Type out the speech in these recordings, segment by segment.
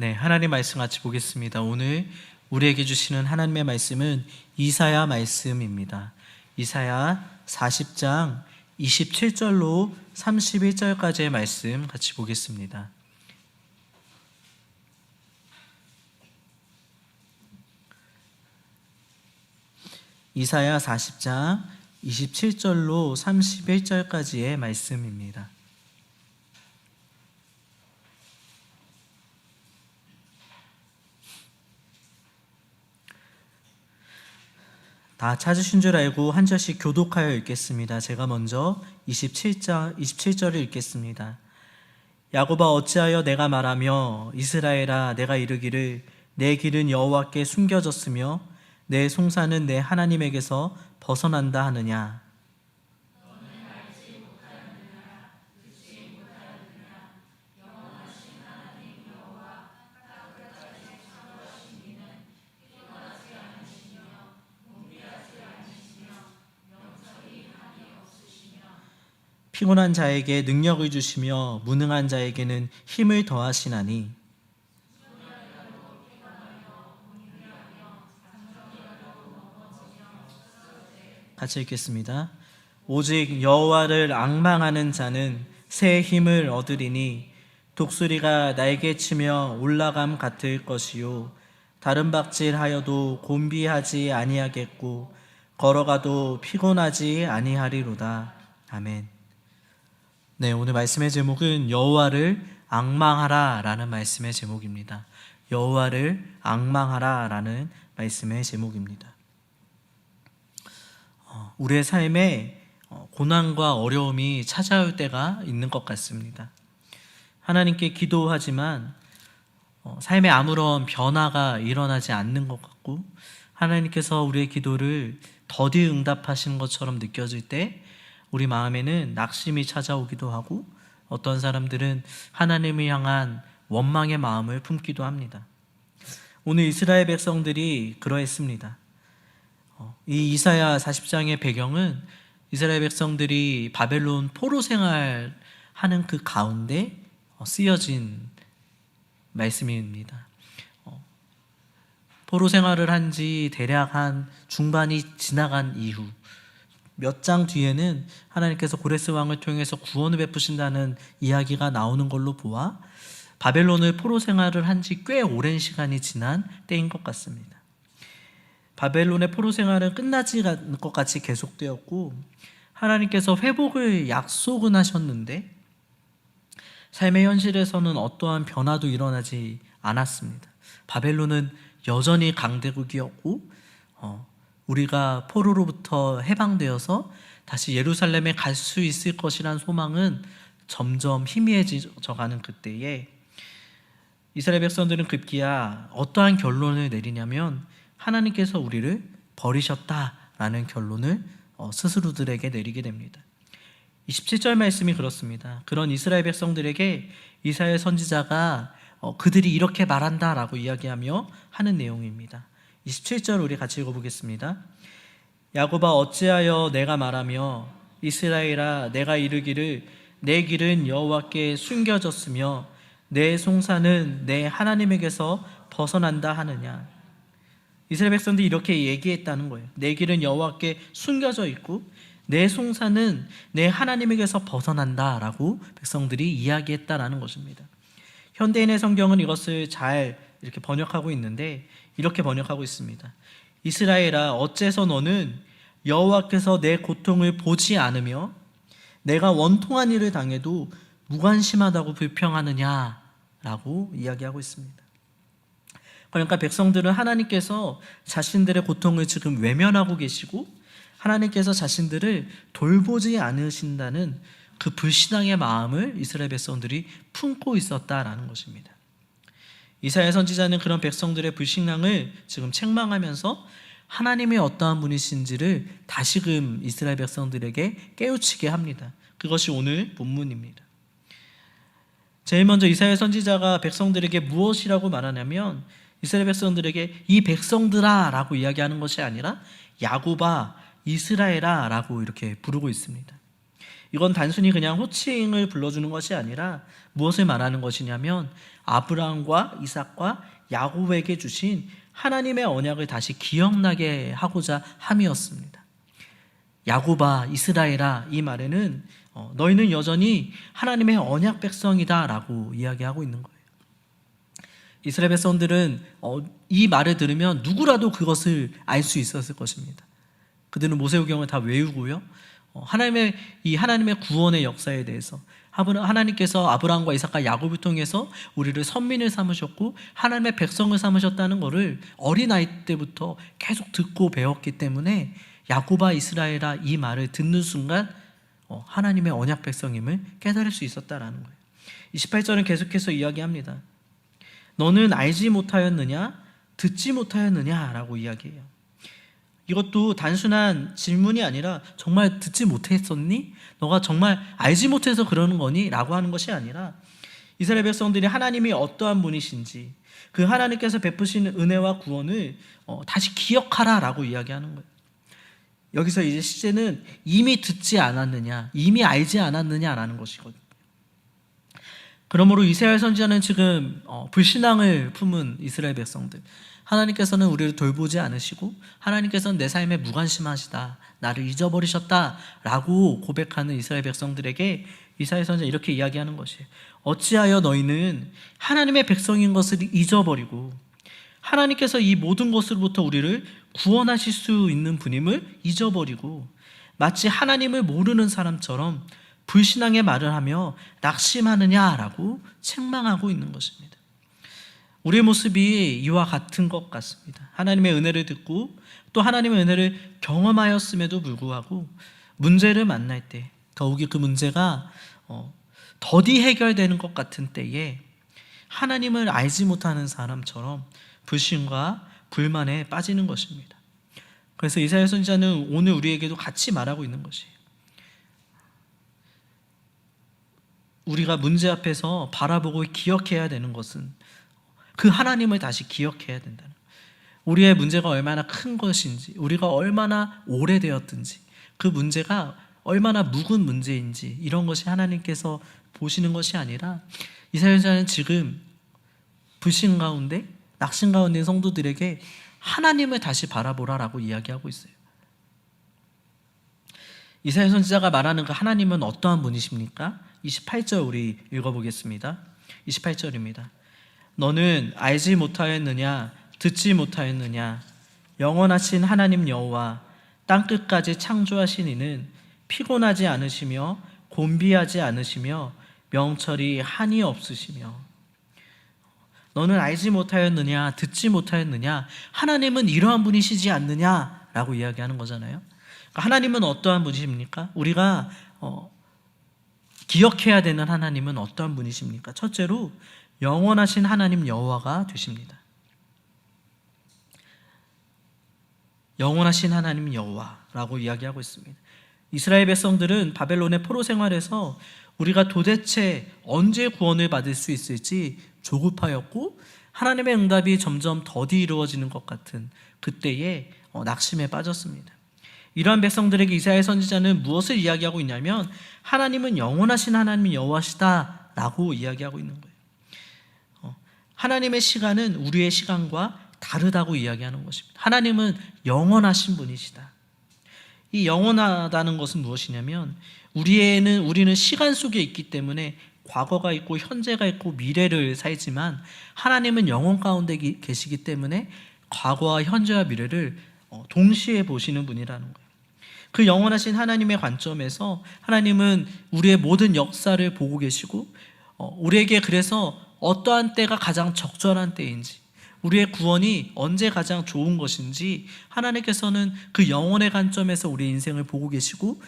네, 하나님 말씀 같이 보겠습니다. 오늘 우리에게 주시는 하나님의 말씀은 이사야 말씀입니다. 이사야 40장 27절로 31절까지의 말씀 같이 보겠습니다. 이사야 40장 27절로 31절까지의 말씀입니다. 다 찾으신 줄 알고 한 절씩 교독하여 읽겠습니다. 제가 먼저 27절을 읽겠습니다. 야곱아 어찌하여 내가 말하며 이스라엘아 내가 이르기를 내 길은 여호와께 숨겨졌으며 내 송사는 내 하나님에게서 벗어난다 하느냐. 피곤한 자에게 능력을 주시며 무능한 자에게는 힘을 더하시나니. 같이 읽겠습니다. 오직 여호와를 앙망하는 자는 새 힘을 얻으리니 독수리가 날개치며 올라감 같을 것이요 다른 박질하여도 곤비하지 아니하겠고 걸어가도 피곤하지 아니하리로다. 아멘. 네, 오늘 말씀의 제목은 여호와를 앙망하라 라는 말씀의 제목입니다. 여호와를 앙망하라 라는 말씀의 제목입니다. 우리의 삶에 고난과 어려움이 찾아올 때가 있는 것 같습니다. 하나님께 기도하지만 삶에 아무런 변화가 일어나지 않는 것 같고 하나님께서 우리의 기도를 더디 응답하시는 것처럼 느껴질 때 우리 마음에는 낙심이 찾아오기도 하고 어떤 사람들은 하나님을 향한 원망의 마음을 품기도 합니다. 오늘 이스라엘 백성들이 그러했습니다. 이 이사야 40장의 배경은 이스라엘 백성들이 바벨론 포로 생활하는 그 가운데 쓰여진 말씀입니다. 포로 생활을 한 지 대략 한 중반이 지나간 이후 몇 장 뒤에는 하나님께서 고레스 왕을 통해서 구원을 베푸신다는 이야기가 나오는 걸로 보아 바벨론을 포로 생활을 한 지 꽤 오랜 시간이 지난 때인 것 같습니다. 바벨론의 포로 생활은 끝나지 않을 것 같이 계속되었고 하나님께서 회복을 약속은 하셨는데 삶의 현실에서는 어떠한 변화도 일어나지 않았습니다. 바벨론은 여전히 강대국이었고 우리가 포로로부터 해방되어서 다시 예루살렘에 갈 수 있을 것이란 소망은 점점 희미해져가는 그때에 이스라엘 백성들은 급기야 어떠한 결론을 내리냐면 하나님께서 우리를 버리셨다라는 결론을 스스로들에게 내리게 됩니다. 27절 말씀이 그렇습니다. 그런 이스라엘 백성들에게 이사야 선지자가 그들이 이렇게 말한다라고 이야기하며 하는 내용입니다. 27절 우리 같이 읽어보겠습니다. 야곱아 어찌하여 내가 말하며 이스라엘아 내가 이르기를 내 길은 여호와께 숨겨졌으며 내 송사는 내 하나님에게서 벗어난다 하느냐. 이스라엘 백성들이 이렇게 얘기했다는 거예요. 내 길은 여호와께 숨겨져 있고 내 송사는 내 하나님에게서 벗어난다라고 백성들이 이야기했다라는 것입니다. 현대인의 성경은 이것을 잘 이렇게 번역하고 있는데 이렇게 번역하고 있습니다. 이스라엘아 어째서 너는 여호와께서 내 고통을 보지 않으며 내가 원통한 일을 당해도 무관심하다고 불평하느냐라고 이야기하고 있습니다. 그러니까 백성들은 하나님께서 자신들의 고통을 지금 외면하고 계시고 하나님께서 자신들을 돌보지 않으신다는 그 불신앙의 마음을 이스라엘 백성들이 품고 있었다라는 것입니다. 이사야 선지자는 그런 백성들의 불신앙을 지금 책망하면서 하나님이 어떠한 분이신지를 다시금 이스라엘 백성들에게 깨우치게 합니다. 그것이 오늘 본문입니다. 제일 먼저 이사야 선지자가 백성들에게 무엇이라고 말하냐면 이스라엘 백성들에게 이 백성들아 라고 이야기하는 것이 아니라 야곱아 이스라엘아 라고 이렇게 부르고 있습니다. 이건 단순히 그냥 호칭을 불러주는 것이 아니라 무엇을 말하는 것이냐면 아브라함과 이삭과 야곱에게 주신 하나님의 언약을 다시 기억나게 하고자 함이었습니다. 야곱아, 이스라엘아, 이 말에는 너희는 여전히 하나님의 언약 백성이다 라고 이야기하고 있는 거예요. 이스라엘 백성들은 이 말을 들으면 누구라도 그것을 알 수 있었을 것입니다. 그들은 모세오경을 다 외우고요, 하나님의 구원의 역사에 대해서, 하나님께서 아브라함과 이삭과 야곱을 통해서 우리를 선민을 삼으셨고 하나님의 백성을 삼으셨다는 것을 어린아이 때부터 계속 듣고 배웠기 때문에 야곱아, 이스라엘아, 이 말을 듣는 순간 하나님의 언약 백성임을 깨달을 수 있었다라는 거예요. 28절은 계속해서 이야기합니다. 너는 알지 못하였느냐? 듣지 못하였느냐? 라고 이야기해요. 이것도 단순한 질문이 아니라 정말 듣지 못했었니? 너가 정말 알지 못해서 그러는 거니? 라고 하는 것이 아니라 이스라엘 백성들이 하나님이 어떠한 분이신지, 그 하나님께서 베푸시는 은혜와 구원을 다시 기억하라 라고 이야기하는 거예요. 여기서 이제 시제는 이미 듣지 않았느냐, 이미 알지 않았느냐라는 것이거든요. 그러므로 이사야 선지자는 지금 불신앙을 품은 이스라엘 백성들, 하나님께서는 우리를 돌보지 않으시고 하나님께서는 내 삶에 무관심하시다, 나를 잊어버리셨다 라고 고백하는 이스라엘 백성들에게 이사야 선지자는 이렇게 이야기하는 것이에요. 어찌하여 너희는 하나님의 백성인 것을 잊어버리고 하나님께서 이 모든 것으로부터 우리를 구원하실 수 있는 분임을 잊어버리고 마치 하나님을 모르는 사람처럼 불신앙의 말을 하며 낙심하느냐라고 책망하고 있는 것입니다. 우리의 모습이 이와 같은 것 같습니다. 하나님의 은혜를 듣고 또 하나님의 은혜를 경험하였음에도 불구하고 문제를 만날 때, 더욱이 그 문제가 더디 해결되는 것 같은 때에 하나님을 알지 못하는 사람처럼 불신과 불만에 빠지는 것입니다. 그래서 이사야 선지자는 오늘 우리에게도 같이 말하고 있는 것이에요. 우리가 문제 앞에서 바라보고 기억해야 되는 것은 그 하나님을 다시 기억해야 된다는 거예요. 우리의 문제가 얼마나 큰 것인지, 우리가 얼마나 오래되었든지, 그 문제가 얼마나 묵은 문제인지, 이런 것이 하나님께서 보시는 것이 아니라 이사야 선지자는 지금 불신 가운데, 낙심 가운데 있는 성도들에게 하나님을 다시 바라보라라고 이야기하고 있어요. 이사야 선지자가 말하는 그 하나님은 어떠한 분이십니까? 28절 우리 읽어보겠습니다. 28절입니다. 너는 알지 못하였느냐? 듣지 못하였느냐? 영원하신 하나님 여호와 땅끝까지 창조하신 이는 피곤하지 않으시며 곤비하지 않으시며 명철이 한이 없으시며. 너는 알지 못하였느냐? 듣지 못하였느냐? 하나님은 이러한 분이시지 않느냐라고 이야기하는 거잖아요. 그러니까 하나님은 어떠한 분이십니까? 우리가 기억해야 되는 하나님은 어떠한 분이십니까? 첫째로 영원하신 하나님 여호와가 되십니다. 영원하신 하나님 여호와라고 이야기하고 있습니다. 이스라엘 백성들은 바벨론의 포로 생활에서 우리가 도대체 언제 구원을 받을 수 있을지 조급하였고 하나님의 응답이 점점 더디 이루어지는 것 같은 그때에 낙심에 빠졌습니다. 이러한 백성들에게 이사야 선지자는 무엇을 이야기하고 있냐면 하나님은 영원하신 하나님 여호와시다 라고 이야기하고 있는 거예요. 하나님의 시간은 우리의 시간과 다르다고 이야기하는 것입니다. 하나님은 영원하신 분이시다. 이 영원하다는 것은 무엇이냐면 우리는 시간 속에 있기 때문에 과거가 있고 현재가 있고 미래를 살지만 하나님은 영원 가운데 계시기 때문에 과거와 현재와 미래를 동시에 보시는 분이라는 거예요. 그 영원하신 하나님의 관점에서 하나님은 우리의 모든 역사를 보고 계시고 우리에게 그래서 어떠한 때가 가장 적절한 때인지, 우리의 구원이 언제 가장 좋은 것인지 하나님께서는 그 영원의 관점에서 우리의 인생을 보고 계시고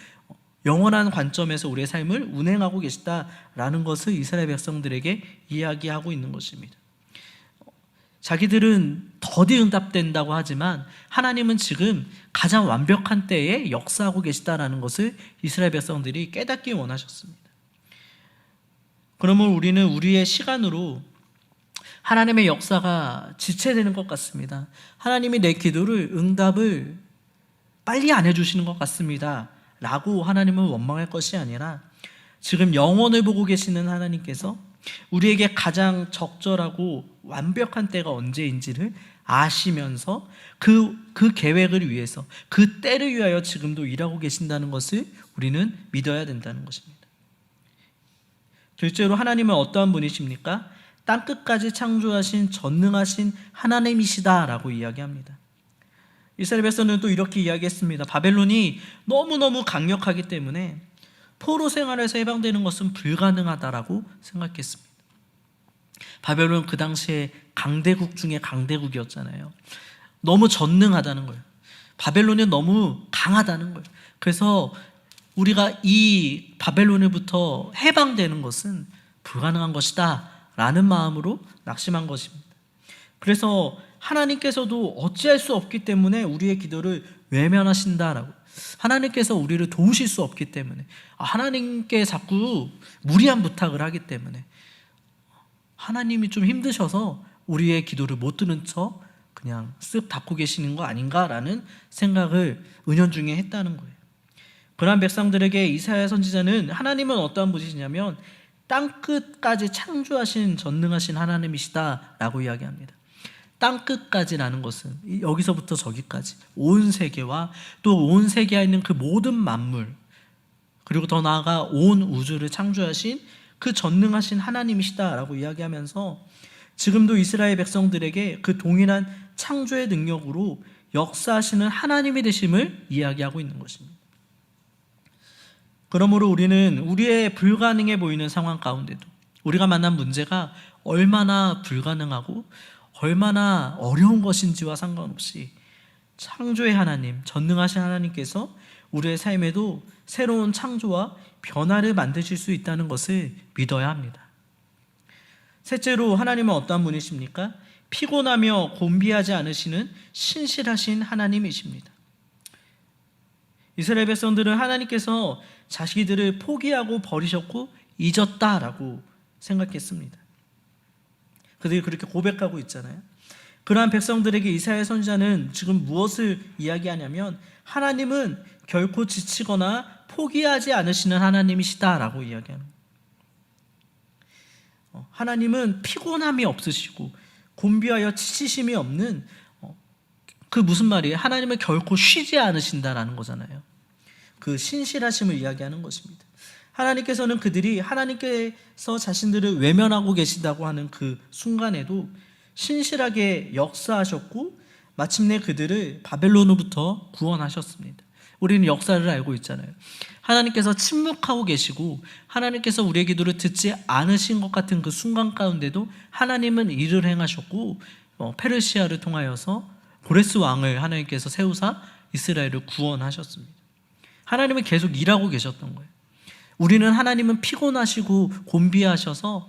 영원한 관점에서 우리의 삶을 운행하고 계시다라는 것을 이스라엘 백성들에게 이야기하고 있는 것입니다. 자기들은 더디 응답된다고 하지만 하나님은 지금 가장 완벽한 때에 역사하고 계시다라는 것을 이스라엘 백성들이 깨닫기 원하셨습니다. 그러면 우리는 우리의 시간으로 하나님의 역사가 지체되는 것 같습니다. 하나님이 내 기도를 응답을 빨리 안 해주시는 것 같습니다 라고 하나님은 원망할 것이 아니라 지금 영원을 보고 계시는 하나님께서 우리에게 가장 적절하고 완벽한 때가 언제인지를 아시면서 그 계획을 위해서, 그 때를 위하여 지금도 일하고 계신다는 것을 우리는 믿어야 된다는 것입니다. 둘째로 하나님은 어떠한 분이십니까? 땅끝까지 창조하신 전능하신 하나님이시다라고 이야기합니다. 이스라엘 백성들은 또 이렇게 이야기했습니다. 바벨론이 너무너무 강력하기 때문에 포로 생활에서 해방되는 것은 불가능하다라고 생각했습니다. 바벨론 그 당시에 강대국 중에 강대국이었잖아요. 너무 전능하다는 거예요. 바벨론이 너무 강하다는 거예요. 그래서 우리가 이 바벨론으로부터 해방되는 것은 불가능한 것이다 라는 마음으로 낙심한 것입니다. 그래서 하나님께서도 어찌할 수 없기 때문에 우리의 기도를 외면하신다라고, 하나님께서 우리를 도우실 수 없기 때문에, 하나님께 자꾸 무리한 부탁을 하기 때문에 하나님이 좀 힘드셔서 우리의 기도를 못 듣는 척 그냥 쓱 닫고 계시는 거 아닌가라는 생각을 은연중에 했다는 거예요. 그러한 백성들에게 이사야 선지자는 하나님은 어떠한 분이시냐면 땅끝까지 창조하신 전능하신 하나님이시다라고 이야기합니다. 땅끝까지라는 것은 여기서부터 저기까지 온 세계와 또 온 세계에 있는 그 모든 만물, 그리고 더 나아가 온 우주를 창조하신 그 전능하신 하나님이시다라고 이야기하면서 지금도 이스라엘 백성들에게 그 동일한 창조의 능력으로 역사하시는 하나님이 되심을 이야기하고 있는 것입니다. 그러므로 우리는 우리의 불가능해 보이는 상황 가운데도 우리가 만난 문제가 얼마나 불가능하고 얼마나 어려운 것인지와 상관없이 창조의 하나님, 전능하신 하나님께서 우리의 삶에도 새로운 창조와 변화를 만드실 수 있다는 것을 믿어야 합니다. 셋째로 하나님은 어떠한 분이십니까? 피곤하며 곤비하지 않으시는 신실하신 하나님이십니다. 이스라엘 백성들은 하나님께서 자기들을 포기하고 버리셨고 잊었다라고 생각했습니다. 그들이 그렇게 고백하고 있잖아요. 그러한 백성들에게 이사야 선지자는 지금 무엇을 이야기하냐면 하나님은 결코 지치거나 포기하지 않으시는 하나님이시다라고 이야기합니다. 하나님은 피곤함이 없으시고 곤비하여 지치심이 없는, 그 무슨 말이에요? 하나님은 결코 쉬지 않으신다라는 거잖아요. 그 신실하심을 이야기하는 것입니다. 하나님께서는 그들이 하나님께서 자신들을 외면하고 계신다고 하는 그 순간에도 신실하게 역사하셨고 마침내 그들을 바벨론으로부터 구원하셨습니다. 우리는 역사를 알고 있잖아요. 하나님께서 침묵하고 계시고 하나님께서 우리의 기도를 듣지 않으신 것 같은 그 순간 가운데도 하나님은 일을 행하셨고 페르시아를 통하여서 고레스 왕을 하나님께서 세우사 이스라엘을 구원하셨습니다. 하나님은 계속 일하고 계셨던 거예요. 우리는 하나님은 피곤하시고 곤비하셔서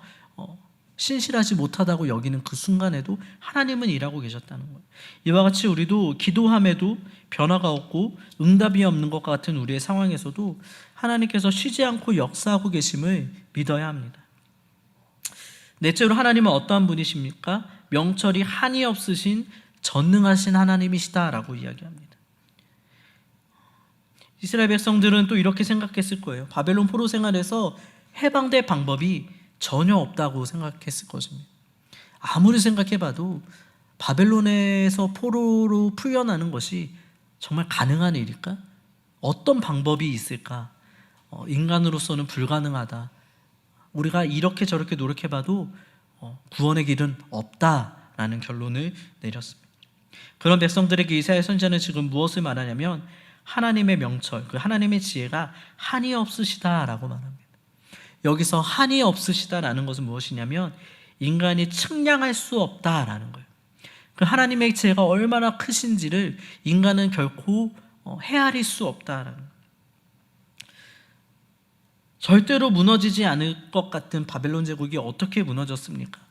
신실하지 못하다고 여기는 그 순간에도 하나님은 일하고 계셨다는 거예요. 이와 같이 우리도 기도함에도 변화가 없고 응답이 없는 것 같은 우리의 상황에서도 하나님께서 쉬지 않고 역사하고 계심을 믿어야 합니다. 넷째로 하나님은 어떠한 분이십니까? 명철이 한이 없으신 전능하신 하나님이시다라고 이야기합니다. 이스라엘 백성들은 또 이렇게 생각했을 거예요. 바벨론 포로 생활에서 해방될 방법이 전혀 없다고 생각했을 것입니다. 아무리 생각해봐도 바벨론에서 포로로 풀려나는 것이 정말 가능한 일일까? 어떤 방법이 있을까? 인간으로서는 불가능하다. 우리가 이렇게 저렇게 노력해봐도 구원의 길은 없다라는 결론을 내렸습니다. 그런 백성들에게 이사야 선지자는 지금 무엇을 말하냐면 하나님의 명철, 그 하나님의 지혜가 한이 없으시다라고 말합니다. 여기서 한이 없으시다라는 것은 무엇이냐면 인간이 측량할 수 없다라는 거예요. 그 하나님의 지혜가 얼마나 크신지를 인간은 결코 헤아릴 수 없다라는 거예요. 절대로 무너지지 않을 것 같은 바벨론 제국이 어떻게 무너졌습니까?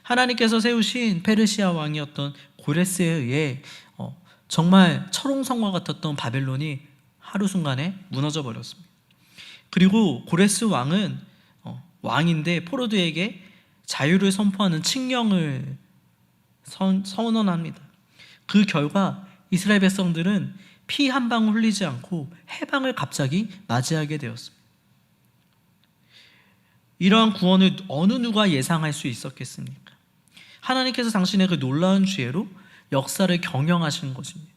하나님께서 세우신 페르시아 왕이었던 고레스에 의해 정말 철옹성과 같았던 바벨론이 하루 순간에 무너져 버렸습니다. 그리고 고레스 왕은 왕인데 포로들에게 자유를 선포하는 칙령을 선언합니다. 그 결과 이스라엘 백성들은 피 한 방울 흘리지 않고 해방을 갑자기 맞이하게 되었습니다. 이러한 구원을 어느 누가 예상할 수 있었겠습니까? 하나님께서 당신의 그 놀라운 지혜로 역사를 경영하시는 것입니다.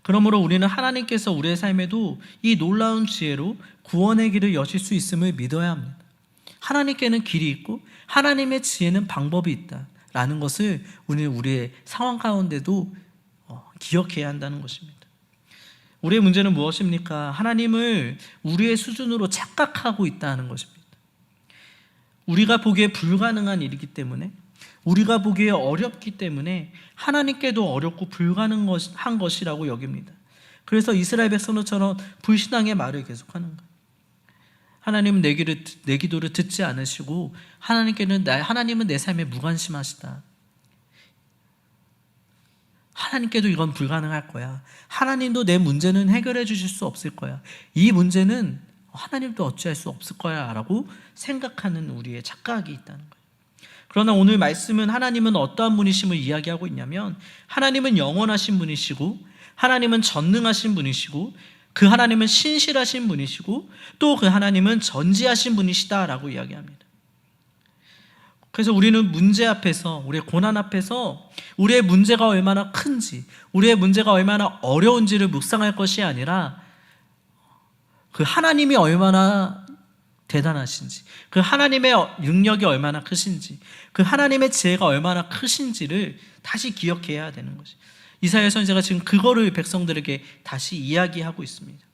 그러므로 우리는 하나님께서 우리의 삶에도 이 놀라운 지혜로 구원의 길을 여실 수 있음을 믿어야 합니다. 하나님께는 길이 있고 하나님의 지혜는 방법이 있다라는 것을 우리는 우리의 상황 가운데도 기억해야 한다는 것입니다. 우리의 문제는 무엇입니까? 하나님을 우리의 수준으로 착각하고 있다는 것입니다. 우리가 보기에 불가능한 일이기 때문에, 우리가 보기에 어렵기 때문에 하나님께도 어렵고 불가능한 것이라고 여깁니다. 그래서 이스라엘 백성들처럼 불신앙의 말을 계속하는 거예요. 하나님은 내 기도를 듣지 않으시고 하나님은 내 삶에 무관심하시다. 하나님께도 이건 불가능할 거야. 하나님도 내 문제는 해결해 주실 수 없을 거야. 이 문제는 하나님도 어찌할 수 없을 거야 라고 생각하는 우리의 착각이 있다는 거예요. 그러나 오늘 말씀은 하나님은 어떠한 분이심을 이야기하고 있냐면, 하나님은 영원하신 분이시고 하나님은 전능하신 분이시고 그 하나님은 신실하신 분이시고 또 그 하나님은 전지하신 분이시다라고 이야기합니다. 그래서 우리는 문제 앞에서, 우리의 고난 앞에서 우리의 문제가 얼마나 큰지, 우리의 문제가 얼마나 어려운지를 묵상할 것이 아니라 그 하나님이 얼마나 대단하신지, 그 하나님의 능력이 얼마나 크신지, 그 하나님의 지혜가 얼마나 크신지를 다시 기억해야 되는 것이, 이사야 선지자가 지금 그거를 백성들에게 다시 이야기하고 있습니다.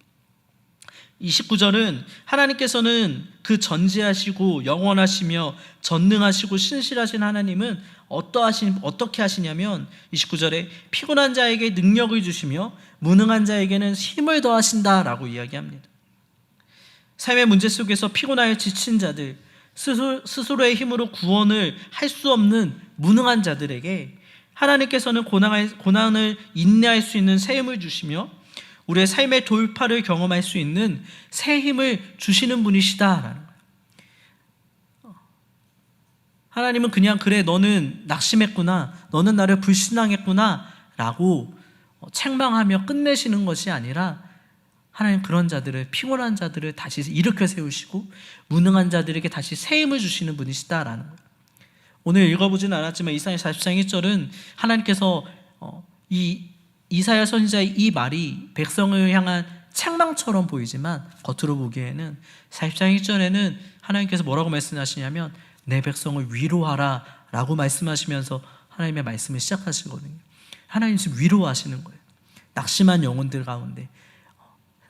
29절은 하나님께서는 그 전지하시고 영원하시며 전능하시고 신실하신 하나님은 어떻게 하시냐면 29절에 피곤한 자에게 능력을 주시며 무능한 자에게는 힘을 더하신다라고 이야기합니다. 삶의 문제 속에서 피곤하여 지친 자들, 스스로의 힘으로 구원을 할 수 없는 무능한 자들에게 하나님께서는 고난을 인내할 수 있는 새 힘을 주시며 우리의 삶의 돌파를 경험할 수 있는 새 힘을 주시는 분이시다라는 거예요. 하나님은 그냥 그래 너는 낙심했구나, 너는 나를 불신앙했구나 라고 책망하며 끝내시는 것이 아니라 하나님 그런 자들을, 피곤한 자들을 다시 일으켜 세우시고 무능한 자들에게 다시 새 힘을 주시는 분이시다라는 거예요. 오늘 읽어보지는 않았지만 이사야 40장 1절은 하나님께서 이 이사야 선지자의 이 말이 백성을 향한 책망처럼 보이지만 겉으로 보기에는 40장 1절에는 하나님께서 뭐라고 말씀하시냐면 내 백성을 위로하라 라고 말씀하시면서 하나님의 말씀을 시작하시거든요. 하나님 지금 위로하시는 거예요. 낙심한 영혼들 가운데,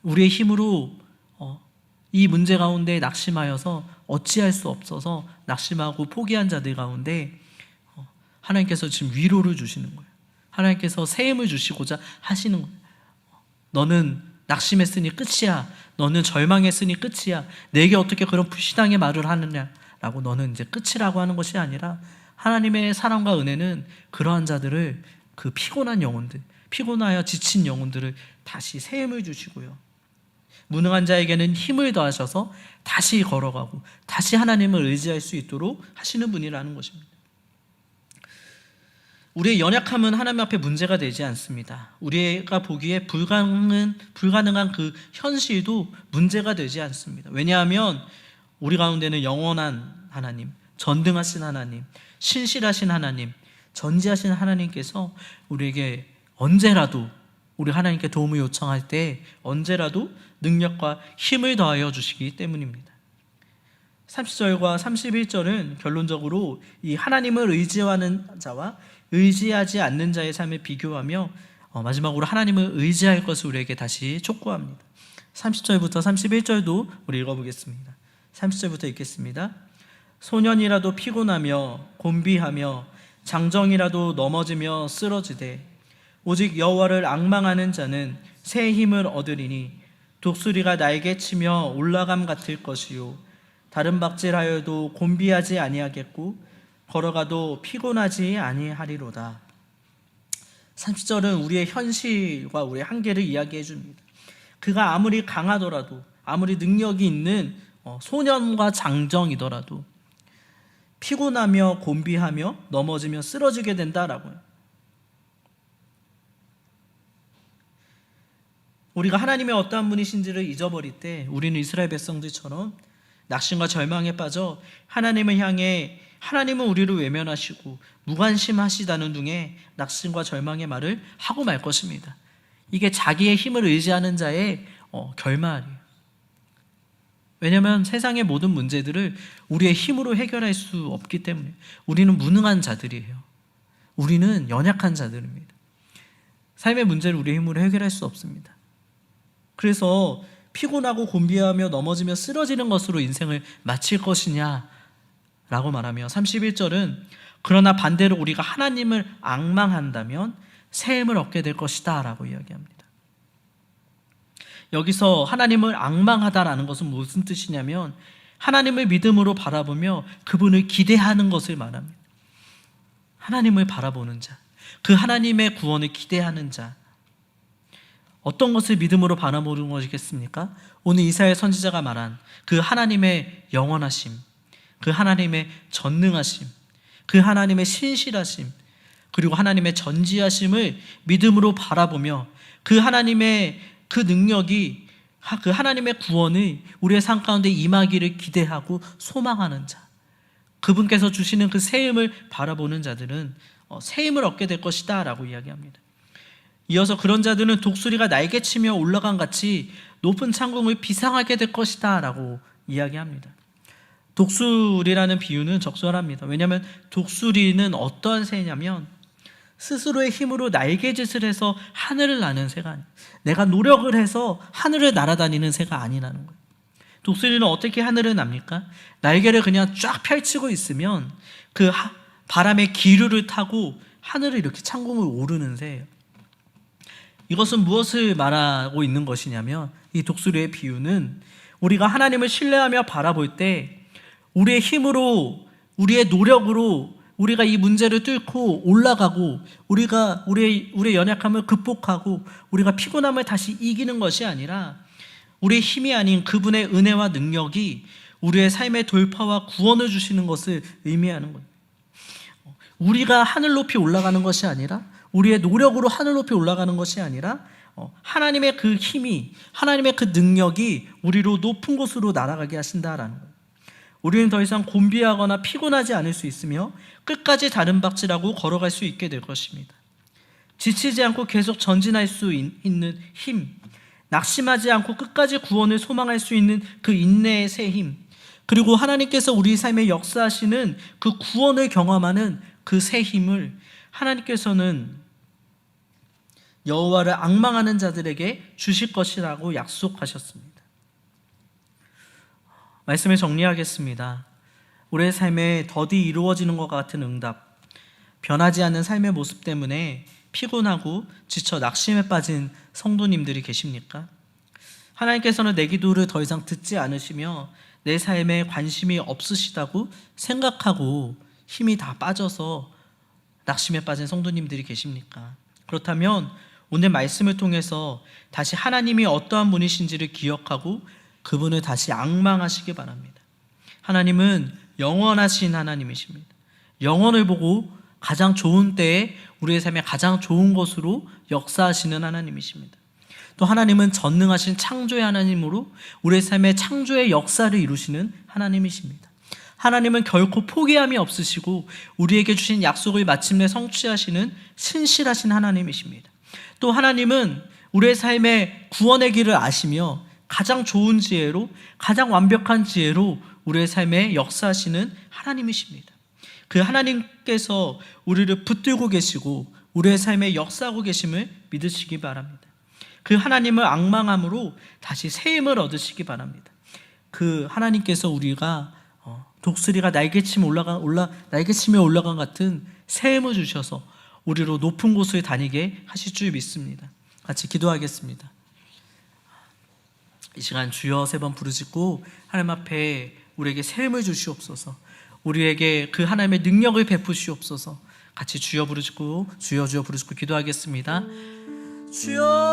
우리의 힘으로 이 문제 가운데 낙심하여서 어찌할 수 없어서 낙심하고 포기한 자들 가운데 하나님께서 지금 위로를 주시는 거예요. 하나님께서 새 힘을 주시고자 하시는 거예요. 너는 낙심했으니 끝이야. 너는 절망했으니 끝이야. 내게 어떻게 그런 불신앙의 말을 하느냐라고 너는 이제 끝이라고 하는 것이 아니라 하나님의 사랑과 은혜는 그러한 자들을, 그 피곤한 영혼들, 피곤하여 지친 영혼들을 다시 새 힘을 주시고요. 무능한 자에게는 힘을 더하셔서 다시 걸어가고 다시 하나님을 의지할 수 있도록 하시는 분이라는 것입니다. 우리의 연약함은 하나님 앞에 문제가 되지 않습니다. 우리가 보기에 불가능한 그 현실도 문제가 되지 않습니다. 왜냐하면 우리 가운데는 영원한 하나님, 전능하신 하나님, 신실하신 하나님, 전지하신 하나님께서 우리에게 언제라도, 우리 하나님께 도움을 요청할 때 언제라도 능력과 힘을 더하여 주시기 때문입니다. 30절과 31절은 결론적으로 이 하나님을 의지하는 자와 의지하지 않는 자의 삶을 비교하며 마지막으로 하나님을 의지할 것을 우리에게 다시 촉구합니다. 30절부터 31절도 우리 읽어보겠습니다. 30절부터 읽겠습니다. 소년이라도 피곤하며 곤비하며 장정이라도 넘어지며 쓰러지되 오직 여호와를 앙망하는 자는 새 힘을 얻으리니 독수리가 날개 치며 올라감 같을 것이요 다른 박질하여도 곤비하지 아니하겠고 걸어가도 피곤하지 아니하리로다. 30절은 우리의 현실과 우리의 한계를 이야기해 줍니다. 그가 아무리 강하더라도, 아무리 능력이 있는 소년과 장정이더라도 피곤하며 곤비하며 넘어지며 쓰러지게 된다라고요. 우리가 하나님의 어떠한 분이신지를 잊어버릴 때 우리는 이스라엘 백성들처럼 낙심과 절망에 빠져 하나님을 향해 하나님은 우리를 외면하시고 무관심하시다는 등의 낙심과 절망의 말을 하고 말 것입니다. 이게 자기의 힘을 의지하는 자의 결말이에요. 왜냐하면 세상의 모든 문제들을 우리의 힘으로 해결할 수 없기 때문에 우리는 무능한 자들이에요. 우리는 연약한 자들입니다. 삶의 문제를 우리의 힘으로 해결할 수 없습니다. 그래서 피곤하고 곤비하며 넘어지며 쓰러지는 것으로 인생을 마칠 것이냐 라고 말하며 31절은 그러나 반대로 우리가 하나님을 앙망한다면 새 힘을 얻게 될 것이다 라고 이야기합니다. 여기서 하나님을 앙망하다라는 것은 무슨 뜻이냐면 하나님을 믿음으로 바라보며 그분을 기대하는 것을 말합니다. 하나님을 바라보는 자, 그 하나님의 구원을 기대하는 자, 어떤 것을 믿음으로 바라보는 것이겠습니까? 오늘 이사야 선지자가 말한 그 하나님의 영원하심, 그 하나님의 전능하심, 그 하나님의 신실하심, 그리고 하나님의 전지하심을 믿음으로 바라보며 그 하나님의 그 능력이, 그 하나님의 구원이 우리의 삶 가운데 임하기를 기대하고 소망하는 자, 그분께서 주시는 그 새 힘을 바라보는 자들은 새 힘을 얻게 될 것이다 라고 이야기합니다. 이어서 그런 자들은 독수리가 날개치며 올라간 같이 높은 창공을 비상하게 될 것이다 라고 이야기합니다. 독수리라는 비유는 적절합니다. 왜냐하면 독수리는 어떠한 새냐면 스스로의 힘으로 날개짓을 해서 하늘을 나는 새가 아니에요. 내가 노력을 해서 하늘을 날아다니는 새가 아니라는 거예요. 독수리는 어떻게 하늘을 납니까? 날개를 그냥 쫙 펼치고 있으면 그 바람의 기류를 타고 하늘을 이렇게 창공을 오르는 새예요. 이것은 무엇을 말하고 있는 것이냐면 이 독수리의 비유는 우리가 하나님을 신뢰하며 바라볼 때 우리의 힘으로, 우리의 노력으로 우리가 이 문제를 뚫고 올라가고 우리가 우리의 연약함을 극복하고 우리가 피곤함을 다시 이기는 것이 아니라 우리의 힘이 아닌 그분의 은혜와 능력이 우리의 삶의 돌파와 구원을 주시는 것을 의미하는 거예요. 우리가 하늘 높이 올라가는 것이 아니라 우리의 노력으로 하늘 높이 올라가는 것이 아니라 하나님의 그 힘이, 하나님의 그 능력이 우리로 높은 곳으로 날아가게 하신다라는 거예요. 우리는 더 이상 곤비하거나 피곤하지 않을 수 있으며 끝까지 다른 박질하고 걸어갈 수 있게 될 것입니다. 지치지 않고 계속 전진할 수 있는 힘, 낙심하지 않고 끝까지 구원을 소망할 수 있는 그 인내의 새 힘, 그리고 하나님께서 우리 삶에 역사하시는 그 구원을 경험하는 그 새 힘을 하나님께서는 여호와를 앙망하는 자들에게 주실 것이라고 약속하셨습니다. 말씀을 정리하겠습니다. 우리의 삶에 더디 이루어지는 것 같은 응답, 변하지 않는 삶의 모습 때문에 피곤하고 지쳐 낙심에 빠진 성도님들이 계십니까? 하나님께서는 내 기도를 더 이상 듣지 않으시며 내 삶에 관심이 없으시다고 생각하고 힘이 다 빠져서 낙심에 빠진 성도님들이 계십니까? 그렇다면 오늘 말씀을 통해서 다시 하나님이 어떠한 분이신지를 기억하고 그분을 다시 앙망하시기 바랍니다. 하나님은 영원하신 하나님이십니다. 영원을 보고 가장 좋은 때에 우리의 삶에 가장 좋은 것으로 역사하시는 하나님이십니다. 또 하나님은 전능하신 창조의 하나님으로 우리의 삶에 창조의 역사를 이루시는 하나님이십니다. 하나님은 결코 포기함이 없으시고 우리에게 주신 약속을 마침내 성취하시는 신실하신 하나님이십니다. 또 하나님은 우리의 삶의 구원의 길을 아시며 가장 좋은 지혜로, 가장 완벽한 지혜로 우리의 삶에 역사하시는 하나님이십니다. 그 하나님께서 우리를 붙들고 계시고 우리의 삶에 역사하고 계심을 믿으시기 바랍니다. 그 하나님을 앙망함으로 다시 새 힘을 얻으시기 바랍니다. 그 하나님께서 우리가 독수리가 날개치며 올라간 같은 새 힘을 주셔서 우리로 높은 곳을 다니게 하실 줄 믿습니다. 같이 기도하겠습니다. 이 시간 주여 3번 부르짖고 하나님 앞에 우리에게 새 힘을 주시옵소서. 우리에게 그 하나님의 능력을 베푸시옵소서. 같이 주여 부르짖고 주여 부르짖고 기도하겠습니다. 주여.